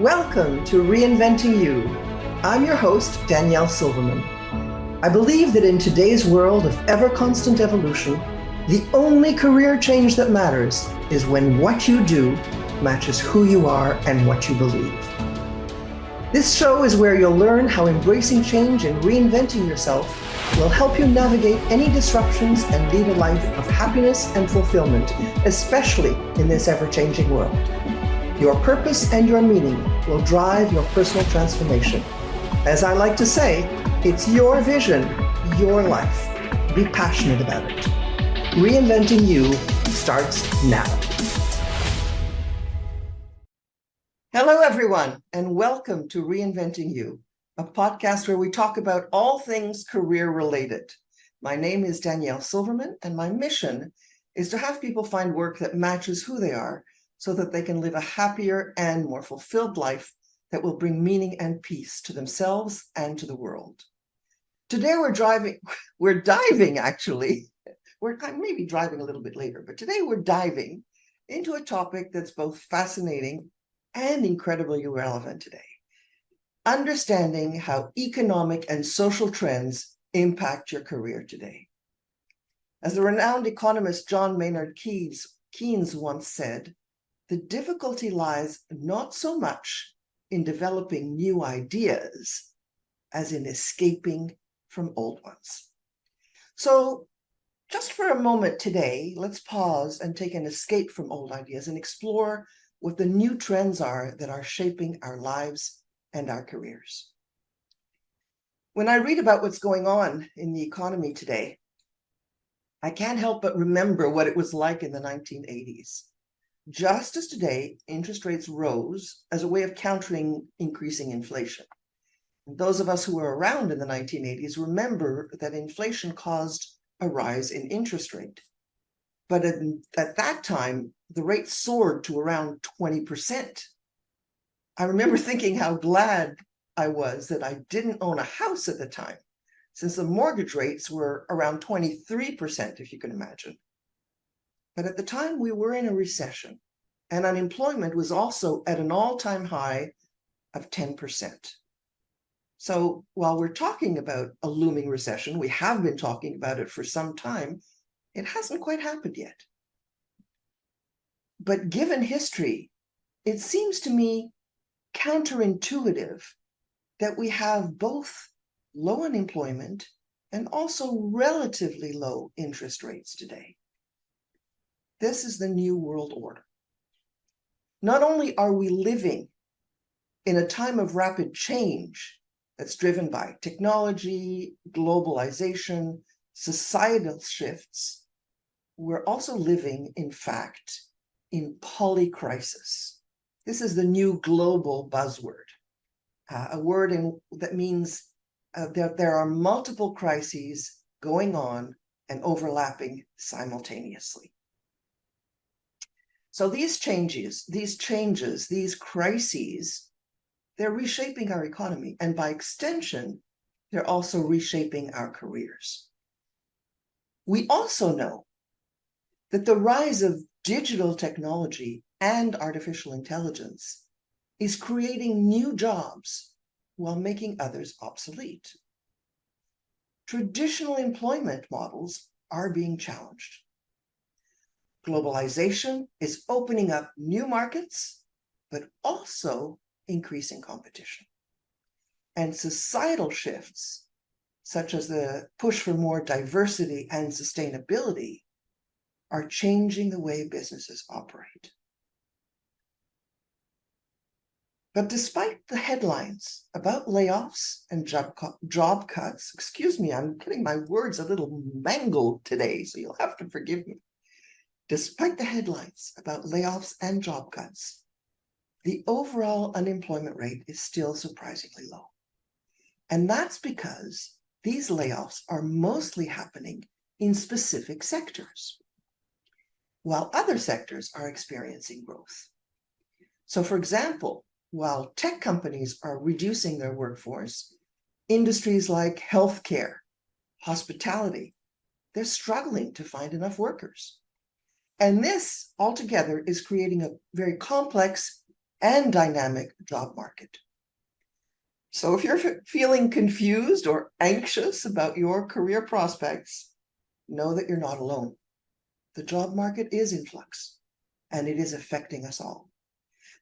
Welcome to Reinventing You. I'm your host, Danielle Silverman. I believe that in today's world of ever-constant evolution, the only career change that matters is when what you do matches who you are and what you believe. This show is where you'll learn how embracing change and reinventing yourself will help you navigate any disruptions and lead a life of happiness and fulfillment, especially in this ever-changing world. Your purpose and your meaning will drive your personal transformation. As I like to say, it's your vision, your life. Be passionate about it. Reinventing You starts now. Hello, everyone, and welcome to Reinventing You, a podcast where we talk about all things career-related. My name is Danielle Silverman, and my mission is to have people find work that matches who they are so that they can live a happier and more fulfilled life that will bring meaning and peace to themselves and to the world. Today we're diving actually. I may be driving a little bit later, but today we're diving into a topic that's both fascinating and incredibly relevant today. Understanding how economic and social trends impact your career today. As the renowned economist John Maynard Keynes once said, the difficulty lies not so much in developing new ideas as in escaping from old ones. So just for a moment today, let's pause and take an escape from old ideas and explore what the new trends are that are shaping our lives and our careers. When I read about what's going on in the economy today, I can't help but remember what it was like in the 1980s. Just as today, interest rates rose as a way of countering increasing inflation. And those of us who were around in the 1980s remember that inflation caused a rise in interest rate. But at that time, the rate soared to around 20%. I remember thinking how glad I was that I didn't own a house at the time, since the mortgage rates were around 23%, if you can imagine. But at the time, we were in a recession, and unemployment was also at an all-time high of 10%. So while we're talking about a looming recession, we have been talking about it for some time, it hasn't quite happened yet. But given history, it seems to me counterintuitive that we have both low unemployment and also relatively low interest rates today. This is the new world order. Not only are we living in a time of rapid change that's driven by technology, globalization, societal shifts, we're also living, in fact, in polycrisis. This is the new global buzzword, a word that means that there are multiple crises going on and overlapping simultaneously. So these changes, these crises, they're reshaping our economy. And by extension, they're also reshaping our careers. We also know that the rise of digital technology and artificial intelligence is creating new jobs while making others obsolete. Traditional employment models are being challenged. Globalization is opening up new markets, but also increasing competition. And societal shifts, such as the push for more diversity and sustainability, are changing the way businesses operate. But despite the headlines about layoffs and job cuts, excuse me, I'm getting my words a little mangled today, so you'll have to forgive me. Despite the headlines about layoffs and job cuts, the overall unemployment rate is still surprisingly low. And that's because these layoffs are mostly happening in specific sectors, while other sectors are experiencing growth. So for example, while tech companies are reducing their workforce, industries like healthcare, hospitality, they're struggling to find enough workers. And this altogether is creating a very complex and dynamic job market. So if you're feeling confused or anxious about your career prospects, know that you're not alone. The job market is in flux, and it is affecting us all.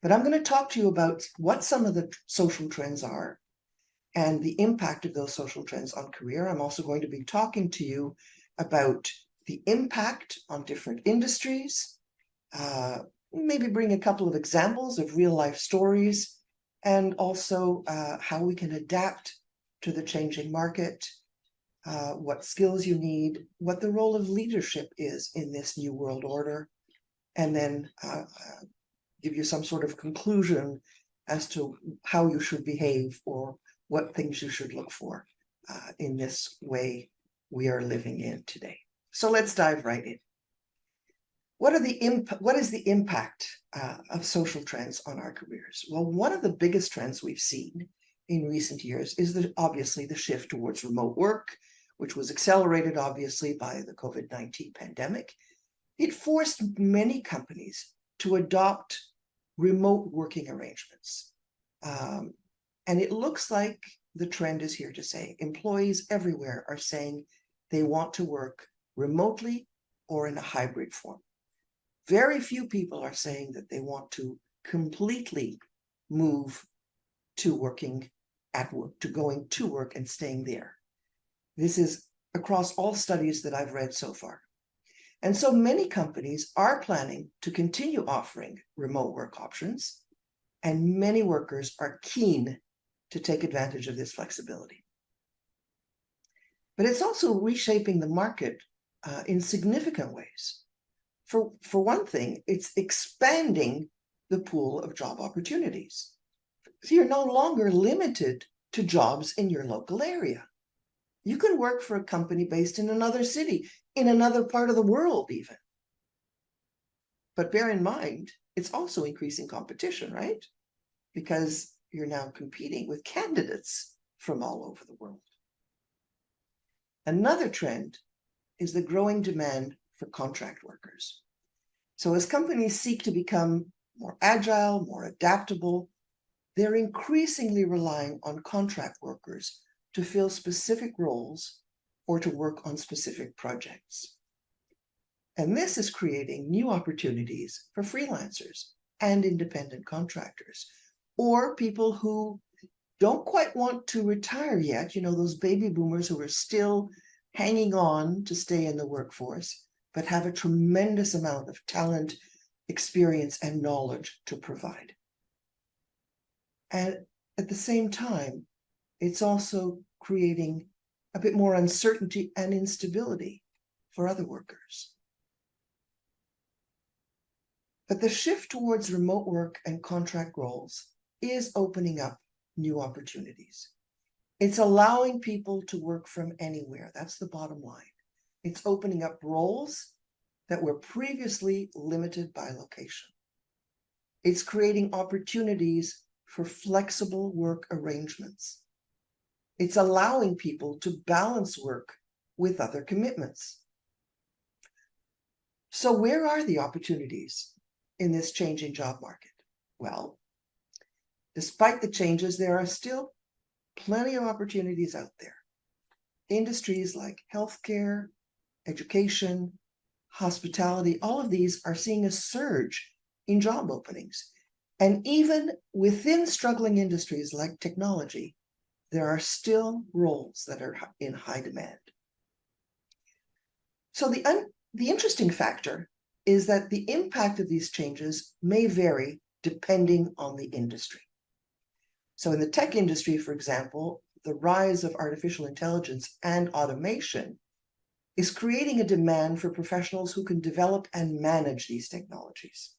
But I'm going to talk to you about what some of the social trends are and the impact of those social trends on career. I'm also going to be talking to you about the impact on different industries, maybe bring a couple of examples of real life stories, and also how we can adapt to the changing market, what skills you need, what the role of leadership is in this new world order, and then give you some sort of conclusion as to how you should behave or what things you should look for in this way we are living in today. So let's dive right in. What is the impact of social trends on our careers? Well, one of the biggest trends we've seen in recent years is obviously the shift towards remote work, which was accelerated obviously by the COVID-19 pandemic. It forced many companies to adopt remote working arrangements. And it looks like the trend is here to stay. Employees everywhere are saying they want to work remotely or in a hybrid form. Very few people are saying that they want to completely move to working at work, to going to work and staying there. This is across all studies that I've read so far. And so many companies are planning to continue offering remote work options, and many workers are keen to take advantage of this flexibility. But it's also reshaping the market in significant ways. For one thing, it's expanding the pool of job opportunities. So you're no longer limited to jobs in your local area. You can work for a company based in another city, in another part of the world even. But bear in mind, it's also increasing competition, right? Because you're now competing with candidates from all over the world. Another trend is the growing demand for contract workers. So as companies seek to become more agile, more adaptable, they're increasingly relying on contract workers to fill specific roles or to work on specific projects. And this is creating new opportunities for freelancers and independent contractors, or people who don't quite want to retire yet, those baby boomers who are still hanging on to stay in the workforce, but have a tremendous amount of talent, experience, and knowledge to provide. And at the same time, it's also creating a bit more uncertainty and instability for other workers. But the shift towards remote work and contract roles is opening up new opportunities. It's allowing people to work from anywhere. That's the bottom line. It's opening up roles that were previously limited by location. It's creating opportunities for flexible work arrangements. It's allowing people to balance work with other commitments. So where are the opportunities in this changing job market? Well, despite the changes, there are still plenty of opportunities out there. Industries like healthcare, education, hospitality, all of these are seeing a surge in job openings. And even within struggling industries like technology, there are still roles that are in high demand. So the interesting factor is that the impact of these changes may vary depending on the industry. So in the tech industry, for example, the rise of artificial intelligence and automation is creating a demand for professionals who can develop and manage these technologies.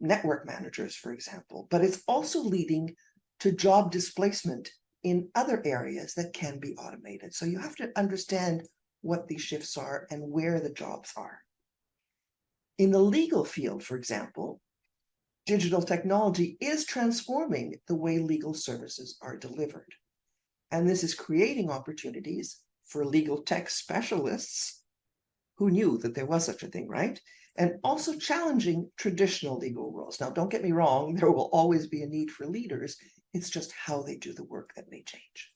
Network managers, for example, but it's also leading to job displacement in other areas that can be automated. So you have to understand what these shifts are and where the jobs are. In the legal field, for example, digital technology is transforming the way legal services are delivered. And this is creating opportunities for legal tech specialists. Who knew that there was such a thing, right? and also challenging traditional legal roles. Now, don't get me wrong, there will always be a need for leaders. It's just how they do the work that may change.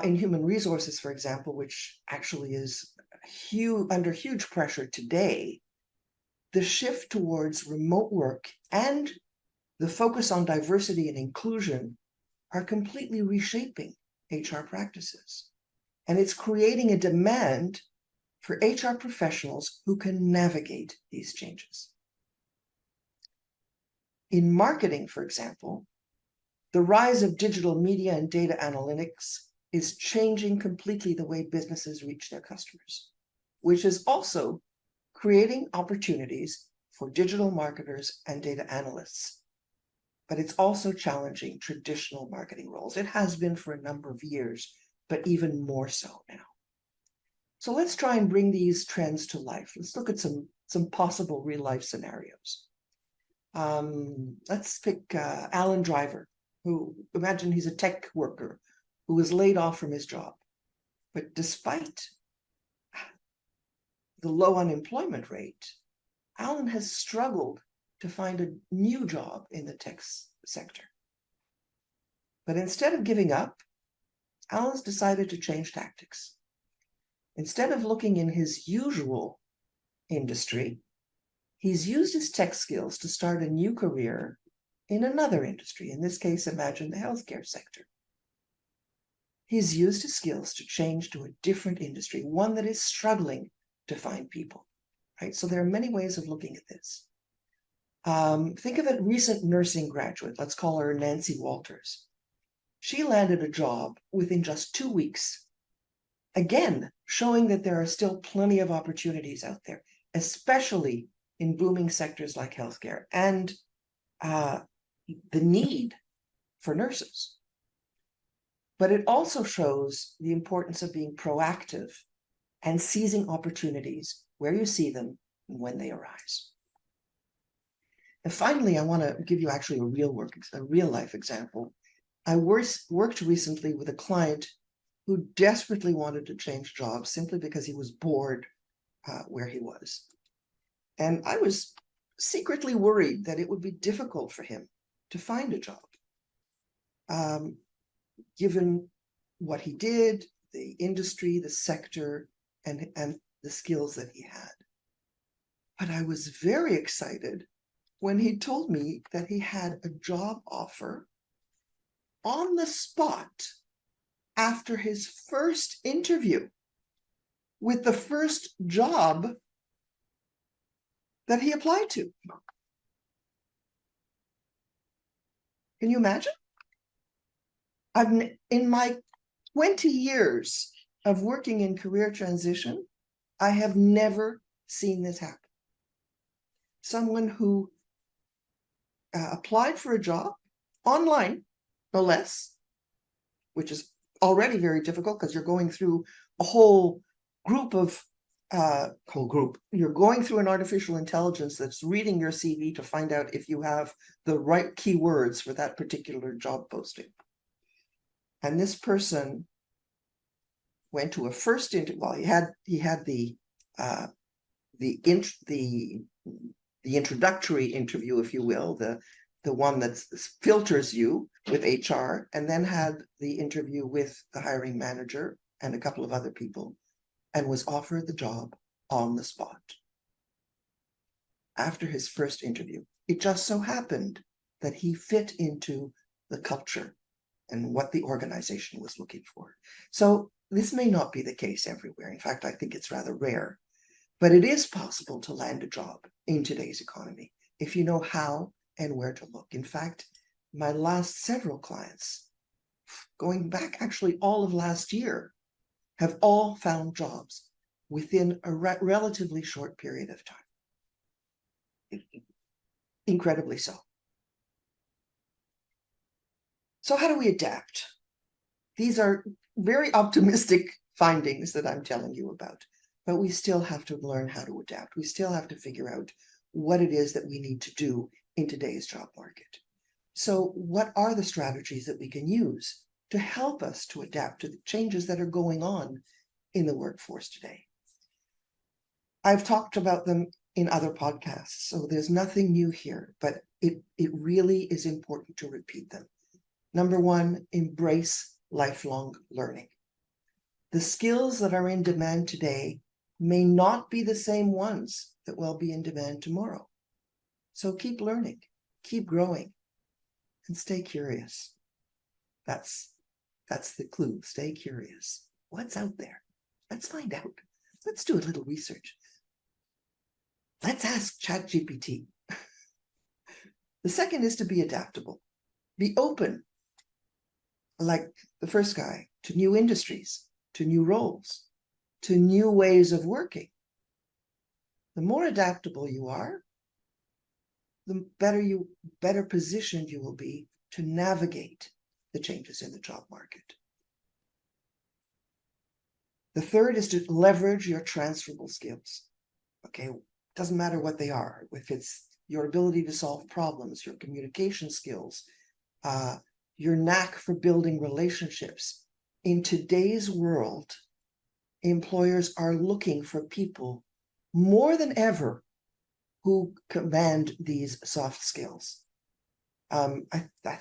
In human resources, for example, which actually is under huge pressure today, the shift towards remote work and the focus on diversity and inclusion are completely reshaping HR practices. And it's creating a demand for HR professionals who can navigate these changes. In marketing, for example, the rise of digital media and data analytics is changing completely the way businesses reach their customers, which is also creating opportunities for digital marketers and data analysts. But it's also challenging traditional marketing roles. It has been for a number of years, but even more so now. So let's try and bring these trends to life. Let's look at some possible real-life scenarios. Let's pick Alan Driver, who, imagine he's a tech worker who was laid off from his job. But despite the low unemployment rate, Alan has struggled to find a new job in the tech sector. But instead of giving up, Alan's decided to change tactics. Instead of looking in his usual industry, he's used his tech skills to start a new career in another industry. In this case, imagine the healthcare sector. He's used his skills to change to a different industry, one that is struggling to find people, right? So there are many ways of looking at this. Think of a recent nursing graduate. Let's call her Nancy Walters. She landed a job within just 2 weeks. Again, showing that there are still plenty of opportunities out there, especially in booming sectors like healthcare and the need for nurses. But it also shows the importance of being proactive and seizing opportunities where you see them and when they arise. And finally, I want to give you actually a real life example. I worked recently with a client who desperately wanted to change jobs simply because he was bored where he was. And I was secretly worried that it would be difficult for him to find a job, given what he did, the industry, the sector, and the skills that he had. But I was very excited when he told me that he had a job offer on the spot after his first interview with the first job that he applied to. Can you imagine? In my 20 years of working in career transition, I have never seen this happen. Someone who applied for a job online, no less, which is already very difficult because you're going through a whole group of you're going through an artificial intelligence that's reading your CV to find out if you have the right keywords for that particular job posting. And this person went to a first interview. Well, he had the introductory interview, if you will, the one that filters you with HR, and then had the interview with the hiring manager and a couple of other people, and was offered the job on the spot after his first interview. It just so happened that he fit into the culture and what the organization was looking for. So this may not be the case everywhere. In fact, I think it's rather rare, but it is possible to land a job in today's economy if you know how and where to look. In fact, my last several clients, going back actually all of last year, have all found jobs within a relatively short period of time. Incredibly so. So how do we adapt? These are very optimistic findings that I'm telling you about, but we still have to learn how to adapt. We still have to figure out what it is that we need to do in today's job market. So what are the strategies that we can use to help us to adapt to the changes that are going on in the workforce today? I've talked about them in other podcasts, so there's nothing new here, but it really is important to repeat them. Number one, embrace lifelong learning. The skills that are in demand today may not be the same ones that will be in demand tomorrow. So keep learning, keep growing, and stay curious. That's the clue. Stay curious. What's out there? Let's find out. Let's do a little research. Let's ask ChatGPT. The second is to be adaptable. Be open, like the first guy, to new industries, to new roles, to new ways of working. The more adaptable you are, the better positioned you will be to navigate the changes in the job market. The third is to leverage your transferable skills. Okay, doesn't matter what they are. If it's your ability to solve problems, your communication skills, your knack for building relationships. In today's world, employers are looking for people more than ever who command these soft skills. I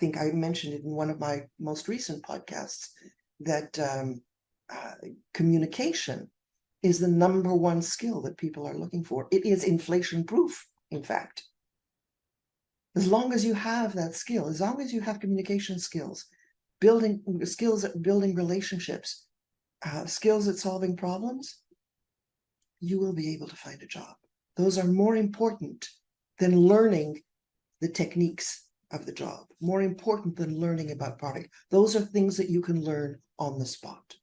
think I mentioned it in one of my most recent podcasts that communication is the number one skill that people are looking for. It is inflation proof, in fact. As long as you have that skill, as long as you have communication skills, skills at building relationships, skills at solving problems, you will be able to find a job. Those are more important than learning the techniques of the job, more important than learning about product. Those are things that you can learn on the spot.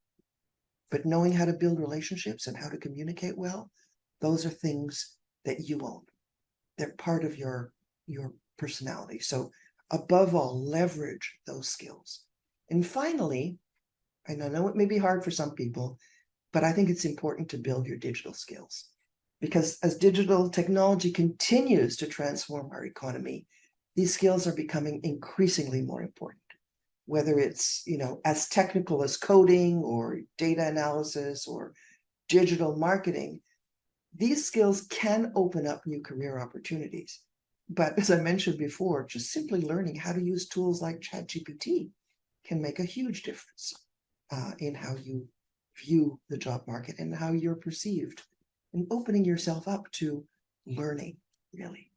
But knowing how to build relationships and how to communicate well, those are things that you own. They're part of your personality. So above all, leverage those skills. And finally, I know it may be hard for some people, but I think it's important to build your digital skills. Because as digital technology continues to transform our economy, these skills are becoming increasingly more important. Whether it's, as technical as coding or data analysis or digital marketing, these skills can open up new career opportunities. But as I mentioned before, just simply learning how to use tools like ChatGPT can make a huge difference in how you view the job market and how you're perceived, and opening yourself up to learning, really.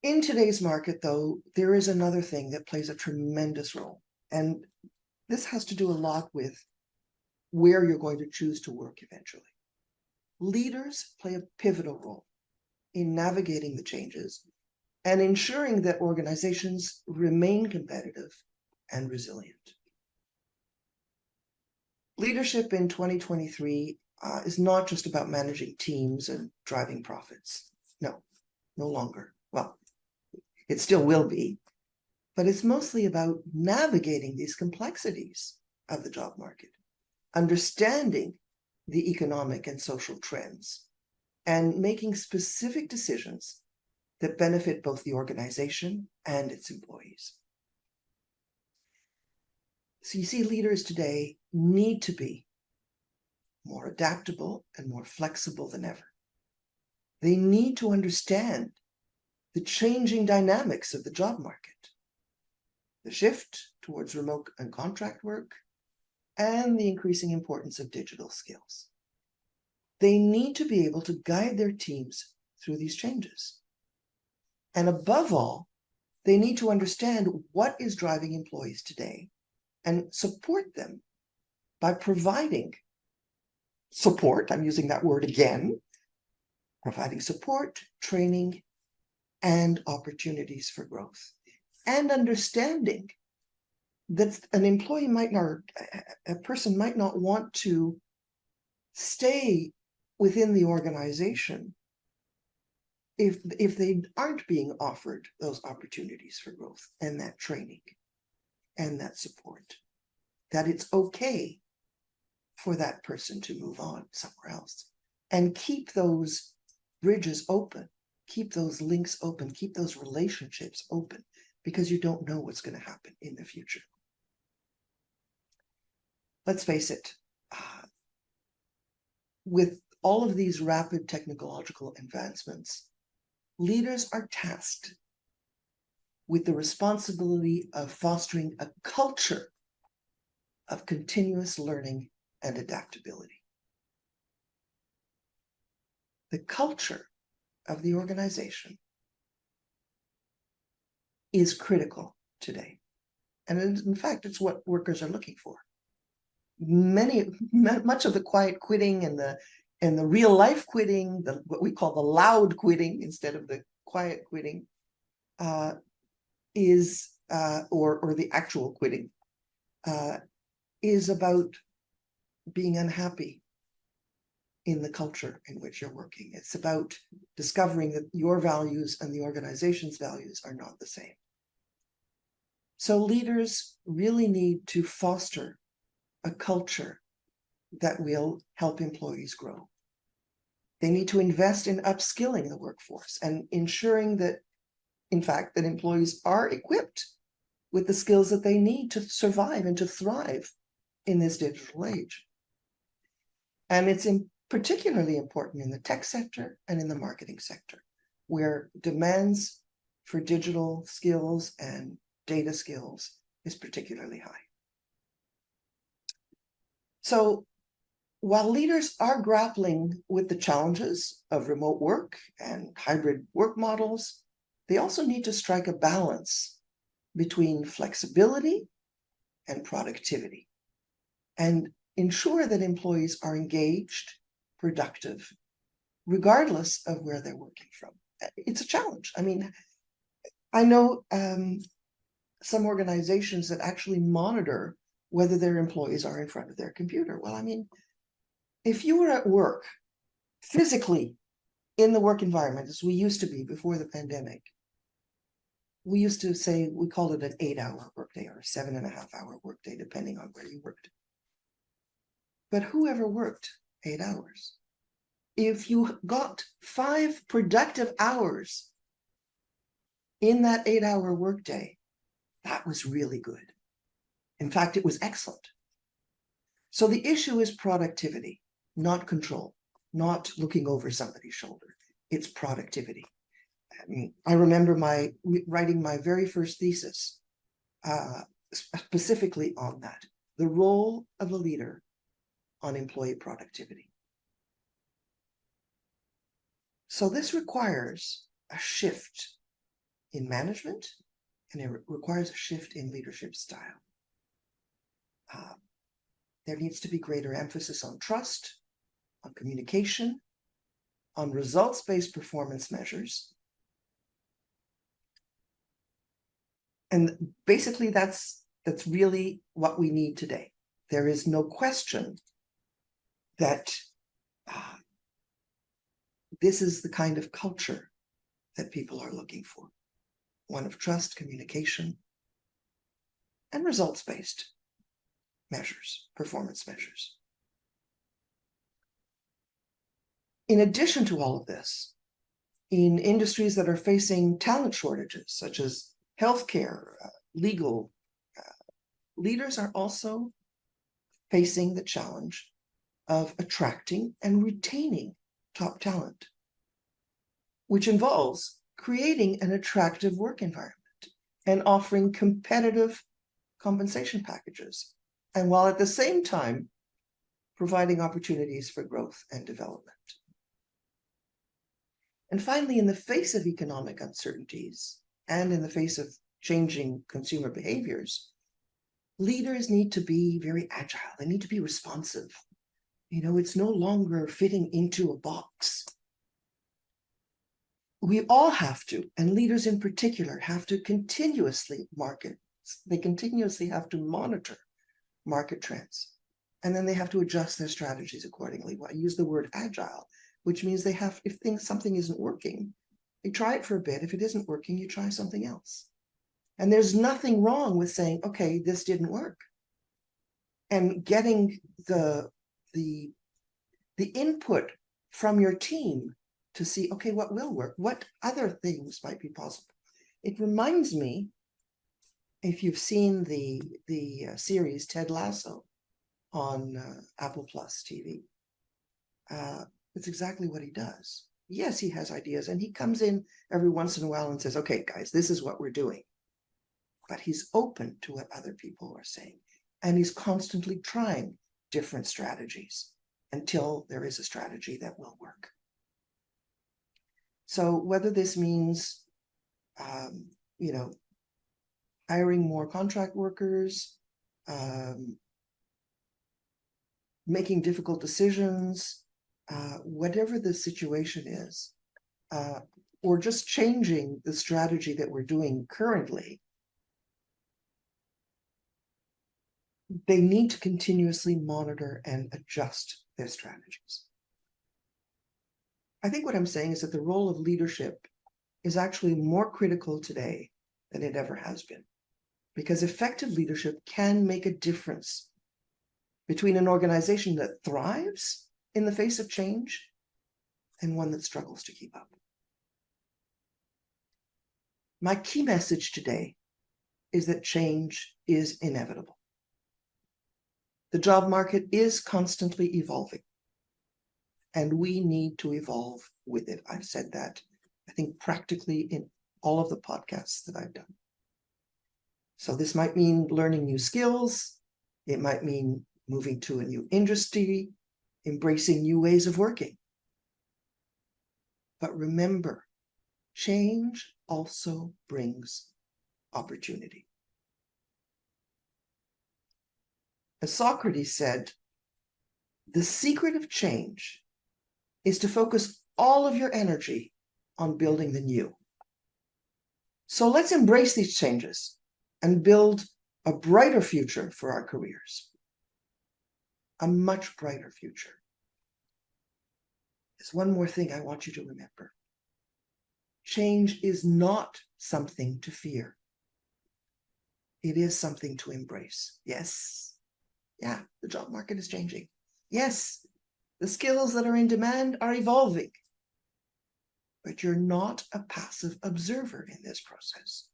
In today's market, though, there is another thing that plays a tremendous role. And this has to do a lot with where you're going to choose to work eventually. Leaders play a pivotal role in navigating the changes and ensuring that organizations remain competitive and resilient. Leadership in 2023 is not just about managing teams and driving profits. No longer. Well, it still will be, but it's mostly about navigating these complexities of the job market, understanding the economic and social trends, and making specific decisions that benefit both the organization and its employees. So you see, leaders today need to be more adaptable and more flexible than ever. They need to understand the changing dynamics of the job market, the shift towards remote and contract work, and the increasing importance of digital skills. They need to be able to guide their teams through these changes. And above all, they need to understand what is driving employees today and support them by providing support. I'm using that word again, providing support, training, and opportunities for growth, and understanding that an employee a person might not want to stay within the organization if they aren't being offered those opportunities for growth and that training and that support, that it's okay for that person to move on somewhere else, and keep those bridges open, keep those links open, keep those relationships open, because you don't know what's going to happen in the future. Let's face it, with all of these rapid technological advancements, leaders are tasked with the responsibility of fostering a culture of continuous learning and adaptability. The culture of the organization is critical today. And in fact, it's what workers are looking for. Much of the quiet quitting and the real life quitting, what we call the loud quitting instead of the quiet quitting, is or the actual quitting, is about being unhappy in the culture in which you're working. It's about discovering that your values and the organization's values are not the same. So leaders really need to foster a culture that will help employees grow. They need to invest in upskilling the workforce and ensuring that, in fact, that employees are equipped with the skills that they need to survive and to thrive in this digital age. And it's particularly important in the tech sector and in the marketing sector, where demands for digital skills and data skills is particularly high. So while leaders are grappling with the challenges of remote work and hybrid work models, they also need to strike a balance between flexibility and productivity and ensure that employees are engaged, productive, regardless of where they're working from. It's a challenge. I mean, I know some organizations that actually monitor whether their employees are in front of their computer. Well, I mean, if you were at work physically in the work environment, as we used to be before the pandemic, we used to say, we called it an 8-hour workday or a 7.5-hour workday, depending on where you worked. But whoever worked 8 hours? If you got 5 productive hours in that 8-hour workday, that was really good. In fact, it was excellent. So the issue is productivity, not control, not looking over somebody's shoulder. It's productivity. I remember writing my very first thesis specifically on that, the role of a leader on employee productivity. So this requires a shift in management, and it requires a shift in leadership style. There needs to be greater emphasis on trust, on communication, on results-based performance measures. And basically that's really what we need today. There is no question that this is the kind of culture that people are looking for. One of trust, communication, and results-based measures, performance measures. In addition to all of this, in industries that are facing talent shortages, such as healthcare, legal, leaders are also facing the challenge of attracting and retaining top talent, which involves creating an attractive work environment and offering competitive compensation packages, and while at the same time providing opportunities for growth and development. And finally, in the face of economic uncertainties and in the face of changing consumer behaviors, leaders need to be very agile. They need to be responsive. You know, it's no longer fitting into a box. We all have to, and leaders in particular, have to continuously market. They continuously have to monitor market trends. And then they have to adjust their strategies accordingly. Well, I use the word agile, which means they have, if something isn't working, you try it for a bit. If it isn't working, you try something else. And there's nothing wrong with saying, okay, this didn't work. And getting the input from your team to see, okay, what will work? What other things might be possible? It reminds me, if you've seen the series Ted Lasso on Apple Plus TV, it's exactly what he does. Yes, he has ideas, and he comes in every once in a while and says, okay, guys, this is what we're doing. But he's open to what other people are saying. And he's constantly trying different strategies until there is a strategy that will work. So whether this means, hiring more contract workers, making difficult decisions, whatever the situation is, or just changing the strategy that we're doing currently, they need to continuously monitor and adjust their strategies. I think what I'm saying is that the role of leadership is actually more critical today than it ever has been, because effective leadership can make a difference between an organization that thrives in the face of change and one that struggles to keep up. My key message today is that change is inevitable. The job market is constantly evolving, and we need to evolve with it. I've said that, I think, practically in all of the podcasts that I've done. So this might mean learning new skills. It might mean moving to a new industry, embracing new ways of working. But remember, change also brings opportunity. As Socrates said, the secret of change is to focus all of your energy on building the new. So let's embrace these changes and build a brighter future for our careers. A much brighter future. There's one more thing I want you to remember. Change is not something to fear. It is something to embrace. Yes. Yeah, the job market is changing. Yes, the skills that are in demand are evolving. But you're not a passive observer in this process.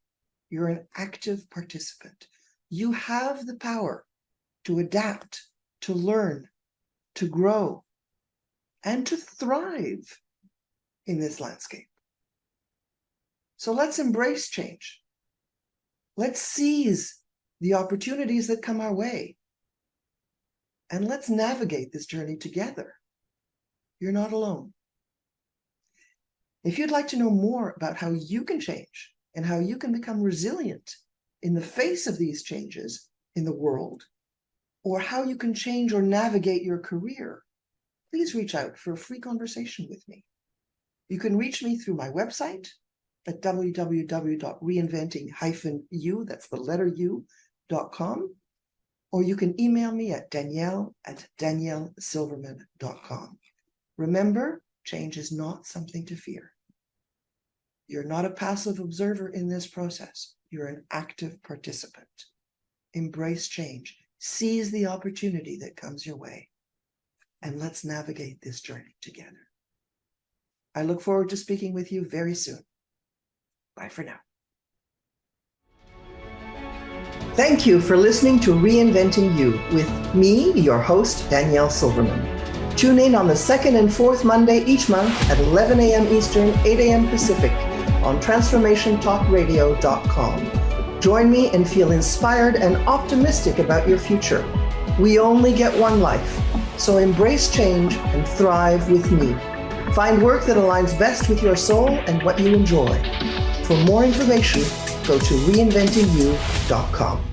You're an active participant. You have the power to adapt, to learn, to grow, and to thrive in this landscape. So let's embrace change. Let's seize the opportunities that come our way. And let's navigate this journey together. You're not alone. If you'd like to know more about how you can change and how you can become resilient in the face of these changes in the world, or how you can change or navigate your career, please reach out for a free conversation with me. You can reach me through my website at www.reinventing-u, that's the letter u.com, or you can email me at danielle@daniellesilverman.com. Remember, change is not something to fear. You're not a passive observer in this process. You're an active participant. Embrace change. Seize the opportunity that comes your way. And let's navigate this journey together. I look forward to speaking with you very soon. Bye for now. Thank you for listening to Reinventing You with me, your host, Danielle Silverman. Tune in on the second and fourth Monday each month at 11 a.m. Eastern, 8 a.m. Pacific on transformationtalkradio.com. Join me and feel inspired and optimistic about your future. We only get one life, so embrace change and thrive with me. Find work that aligns best with your soul and what you enjoy. For more information, go to reinventingyou.com.